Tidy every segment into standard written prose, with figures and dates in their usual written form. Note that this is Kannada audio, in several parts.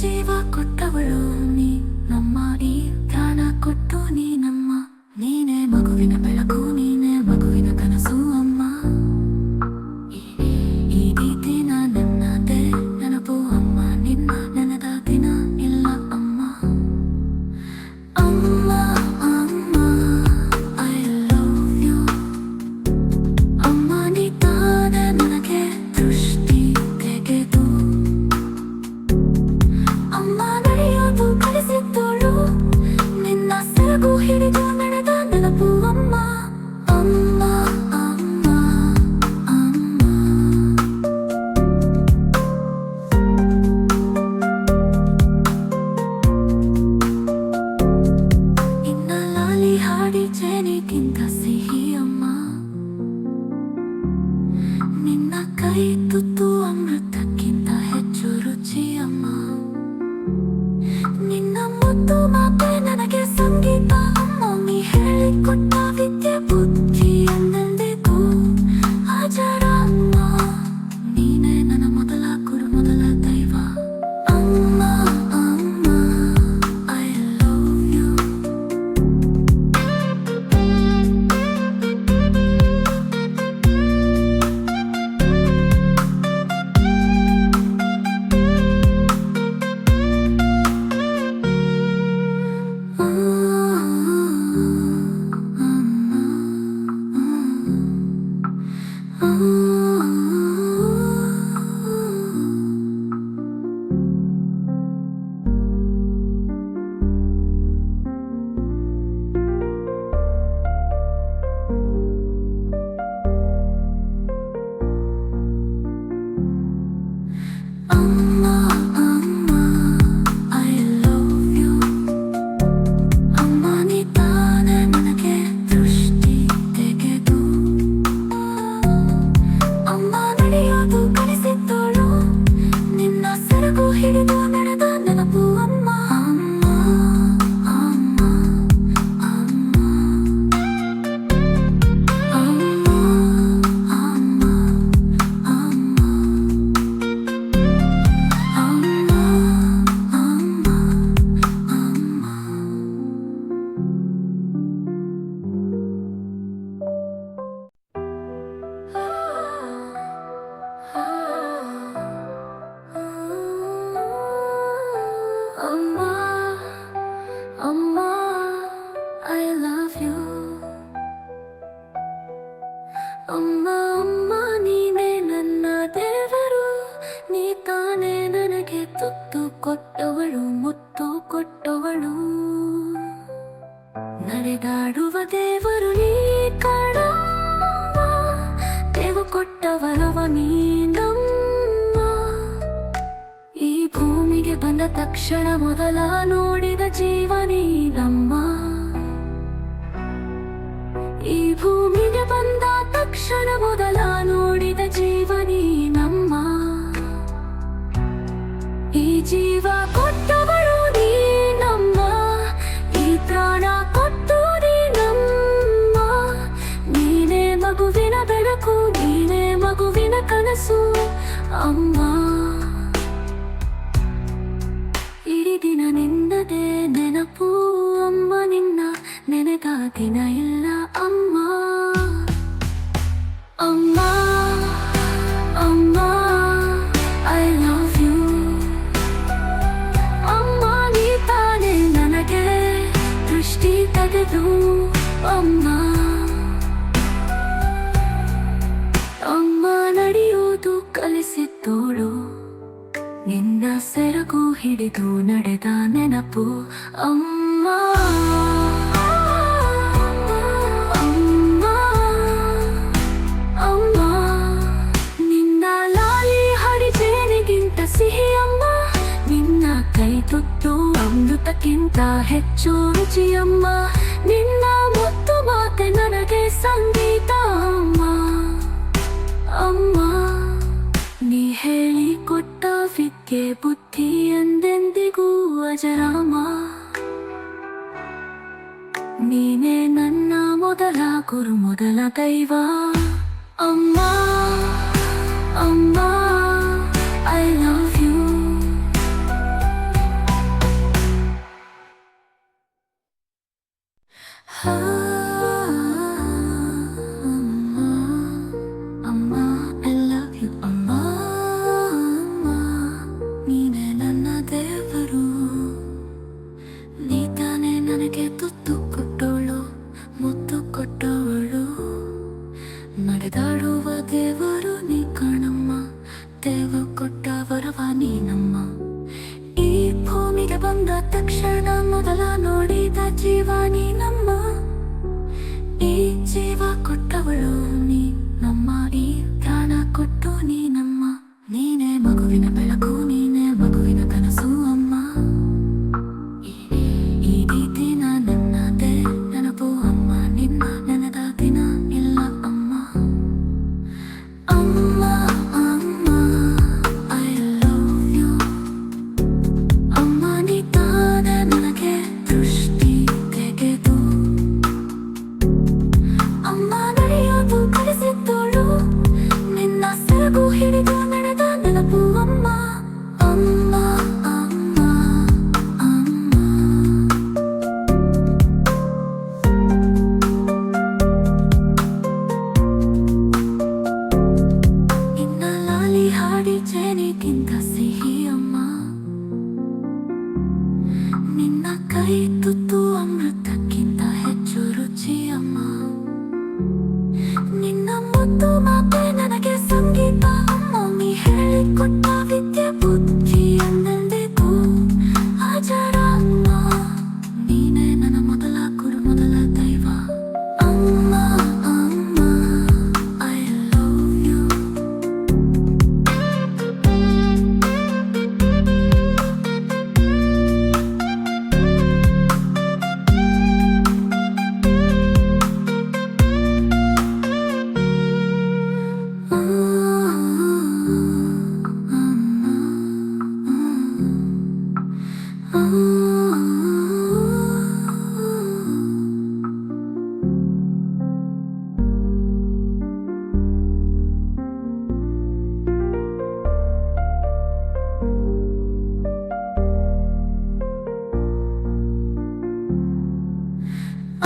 ಜೀವ ಕೊಟ್ಟವಳು ನೀ ನಮ್ಮ, ಈ ಪ್ರಾಣ ಕೊಟ್ಟು ನೀ ನಮ್ಮ. ನೀನೇ ಮಗುವಿನ ಬೆಳಕು, ನೀನೇ ಮಗುವಿನ ಕನಸು ಅಮ್ಮ. ಈ ದಿನ ನನ್ನದೇ ನೆನಪು ಅಮ್ಮ, ನಿನ್ನ ನೆನೆದ ದಿನ ಇಲ್ಲ ಅಮ್ಮ. ಅಮ್ಮ ಅಮ್ಮ ಐ ಲವ್ ಯು. ಅಮ್ಮ ನೀ ತಾನೇ ನನಗೆ ದೃಷ್ಟಿ ತೆಗೆದು ಅಮ್ಮ ನಡೆಯೋದು ಕಲಿಸಿದ್ದೋಳು, ನಿನ್ನ ಸೆರಗು ಹಿಡಿದು ನಡೆದ ನೆನಪು ಅಮ್ಮ. ಅಮ್ಮ ಅಮ್ಮ ಅಮ್ಮ. ನಿನ್ನ ಲಾಲಿ ಹಾಡಿ ಜೇನಿಗಿಂತ ಸಿಹಿ ಅಮ್ಮ, ನಿನ್ನ ಕೈ ತುತ್ತು ಅಮೃತಕ್ಕಿಂತ ಹೆಚ್ಚು ರುಚಿ ಅಮ್ಮ. ನಿನ್ನ ಮುದ್ದು ಮಾತೆ ನನಗೆ ಸಂಗೀತ ಅಮ್ಮ, ನೀ ಹೇಳಿಕೊಟ್ಟ ವಿದ್ಯೆ ಬುದ್ಧಿ ಎಂದೆಂದಿಗೂ ಹಾಜರ ಅಮ್ಮ. ನೀನೇ ನನ್ನ ಮೊದಲ ಗುರು, ಮೊದಲ ದೈವ ಅಮ್ಮ. ಅಮ್ಮ ಐ ಲವ್ ಯು. ಅಮ್ಮ ಅಮ್ಮ ಐ ಲವ್ ಯು. ಅಮ್ಮ ನೀ ತಾನೇ ನನಗೆ ದೃಷ್ಟಿ ತೆಗೆದು ಅಮ್ಮ ನಡೆಯೋದು ಕಲಿಸಿದ್ದೋಳು, ನಿನ್ನ ಸೆರಗು ಹಿಡಿದು ನಡೆದ ನೆನಪು ಅಮ್ಮ. ಅಮ್ಮ ಅಮ್ಮ ಅಮ್ಮ ಅಮ್ಮ ಅಮ್ಮ ಅಮ್ಮ. Amma, Amma, I love you. Amma, Amma, ನೀನೇ ನನ್ನ ದೇವರು, ನೀ ತಾನೇ ನನಗೆ ತುತ್ತು ಕೊಟ್ಟವಳು, ಮುತ್ತು ಕೊಟ್ಟವಳು. ನಡೆದಾಡುವ ದೇವರು ನೀ ಕಣಮ್ಮ, ದೇವ ಕೊಟ್ಟವರವ ನೀನಮ್ಮ. ಈ ಭೂಮಿಗೆ ಬಂದ ತಕ್ಷಣ ಮೊದಲ ನೋಡಿದ ಜೀವ ನೀನಮ್ಮ. ಈ ಭೂಮಿಗೆ ಬಂದ ತಕ್ಷಣ ಮೊದಲ ನೋಡಿದ ಜೀವ ನೀನಮ್ಮ. ಈ ಜೀವ ಕೊಟ್ಟವಳು ನೀನಮ್ಮ, ಈ ಪ್ರಾಣ ಕೊಟ್ಟು ನೀನಮ್ಮ. ನೀನೇ ಮಗುವಿನ ಬೆಳಕು, ನೀನೇ ಮಗುವಿನ ಕನಸು ಅಮ್ಮ. ಇಡೀ ದಿನ ನಿನ್ನದೇ ನೆನಪು ಅಮ್ಮ, ನಿನ್ನ ನೆನೆದ ದಿನ ಇಲ್ಲ ಅಮ್ಮ. ಅಮ್ಮ ಅಮ್ಮ ಐ ಲವ್ ಯು. ಅಮ್ಮ ನೀ ತಾನೇ ನನಗೆ ದೃಷ್ಟಿ ತೆಗೆದು ಅಮ್ಮ. ಅಮ್ಮ ನಡೆಯೋದು ಕಲಿಸಿದ್ದೋಳು, ನಿನ್ನ ಸೆರಗು ಹಿಡಿದು ನಡೆದ ನೆನಪು ಅಮ್ಮ. ಅಮ್ಮ ಅಮ್ಮ. ನಿನ್ನ ಲಾಲಿ ಹಾಡಿ ಜೇನಿಗಿಂತ ಸಿಹಿ ಅಮ್ಮ, ನಿನ್ನ ಕೈ ತುತ್ತು ಅಮೃತಕ್ಕಿಂತ ಹೆಚ್ಚು ರುಚಿ ಅಮ್ಮ. ನಿನ್ನ ಮುತ್ತು ಮಾತೆ ನನಗೆ ಸಂಗೀತ ಅಮ್ಮ. ಅಮ್ಮ ನೀ ಹೇಳಿಕೊಟ್ಟ ವಿದ್ಯೆ ಬುದ್ಧಿ ಎಂದೆಂದಿಗೂ ಅಜರಾಮ. ನೀನೇ ನನ್ನ ಮೊದಲ ಗುರು, ಮೊದಲ ದೈವ ಅಮ್ಮ. ಅಮ್ಮ ಐ ಲವ್ ಯು. ಬಂದ ತಕ್ಷಣ ಮೊದಲ ನೋಡಿದ ಜೀವ ನೀನಮ್ಮ. ಈ ಜೀವ ಕೊಟ್ಟವಳು ನೀ ನಮ್ಮ, ಈ ಪ್ರಾಣ ಕೊಟ್ಟು ನೀನಮ್ಮ. ನೀನೇ ಮಗುವಿನ ಬೆಳಕು, ನೀನೇ ಮಗುವಿನ ಕನಸು ಅಮ್ಮ. ಈ ದಿನ ನನ್ನದೇ ನೆನಪು ಅಮ್ಮ, ನಿನ್ನ ನೆನೆದ ದಿನ ಇಲ್ಲ ಅಮ್ಮ. ಅಮ್ಮ ಅಮ್ಮ ಐ ಲವ್ ಯು. ಅಮ್ಮ ನೀ ತಾನೇ ನನಗೆ ದೃಷ್ಟಿ ತೆಗೆದು ಅಮ್ಮ ನಡೆಯೋದು ಕಲಿಸಿದ್ದೋಳು. ನಿನ್ನ ಸೆರಗು ಹಿಡಿದು ನಡೆದ ನೆನಪು ಅಮ್ಮ. ಅಮ್ಮ ಅಮ್ಮ ಅಮ್ಮ. ನಿನ್ನ ಲಾಲಿ ಹಾಡಿ ಜೇನಿಗಿಂತ ಸಿಹಿ ಅಮ್ಮ. ನಿನ್ನ ಕೈ ತುತ್ತು ಅಮೃತಕ್ಕಿಂತ ಹೆಚ್ಚು ರುಚಿ ಅಮ್ಮ. ನಿನ್ನ ಮುದ್ದು ಮಾತೆ ನನಗೆ ಸಂಗೀತ ಅಮ್ಮ. ನೀ ಹೇಳಿಕೊಟ್ಟ ವಿದ್ಯೆ ಬುದ್ಧಿ ಎಂದೆಂದಿಗೂ ಅಜರ ಅಮ್ಮ. ನೀನೇ ನನ್ನ ಮೊದಲ ಗುರು, ಮೊದಲ ದೈವ ಅಮ್ಮ. ಅಮ್ಮ ಐ ಲವ್ ಯು.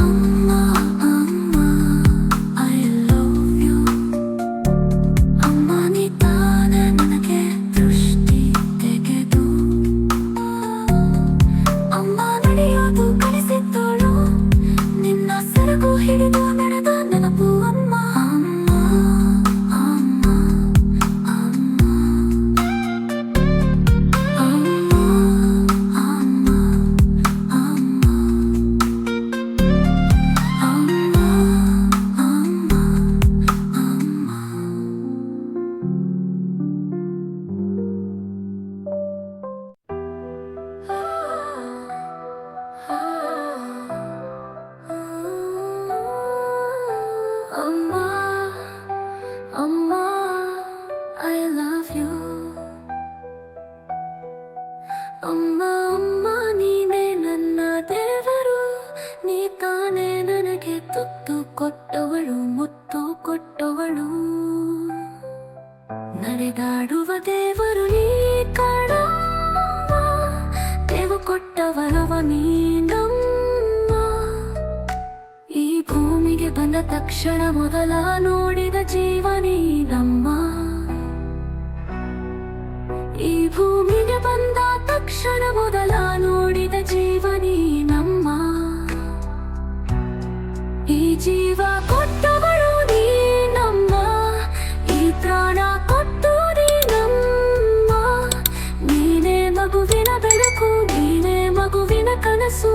ಅಮ್ಮ ಅಮ್ಮ ಐ ಲವ್ ಯು. ಅಮ್ಮ ನೀ ತಾನೇ ನನಗೆ ದೃಷ್ಟಿ ತೆಗೆದು ಅಮ್ಮ ನಡೆಯೋದು ಕಲಿಸಿದ್ದೋಳು. ನಿನ್ನ ಸೆರಗು ಹಿಡಿದು ನಡೆದ ನೆನಪು ಅಮ್ಮ. ಅಮ್ಮ ಅಮ್ಮ ಅಮ್ಮ ಅಮ್ಮ ಅಮ್ಮ ಅಮ್ಮ ಅಮ್ಮ ಅಮ್ಮ ಅಮ್ಮ. ಅಮ್ಮ ಅಮ್ಮ ಐ ಲವ್ ಯು. ಅಮ್ಮ ಅಮ್ಮ ನೀನೇ ನನ್ನ ದೇವರು. ನೀ ತಾನೇ ನನಗೆ ತುತ್ತು ಕೊಟ್ಟವಳು, ಮುತ್ತು ಕೊಟ್ಟವಳು. ನಡೆದಾಡುವ ದೇವರು ನೀ ಕಣಮ್ಮ. ದೇವು ಕೊಟ್ಟವರವ ನೀನಮ್ಮ. ಈ ಭೂಮಿಗೆ ಬಂದ ತಕ್ಷಣ ಮೊದಲ ನೋಡಿದ ಜೀವ ನೀನಮ್ಮ. ಈ ಭೂಮಿಗೆ ಬಂದ ತಕ್ಷಣ ಮೊದಲ ನೋಡಿದ ಜೀವ ನೀನಮ್ಮ. ಈ ಜೀವ ಕೊಟ್ಟವಳು ನೀನಮ್ಮ. ಈ ಪ್ರಾಣ ಕೊಟ್ಟು ನೀನಮ್ಮ. ನೀನೇ ಮಗುವಿನ ಬೆಳಕು, ನೀನೇ ಮಗುವಿನ ಕನಸು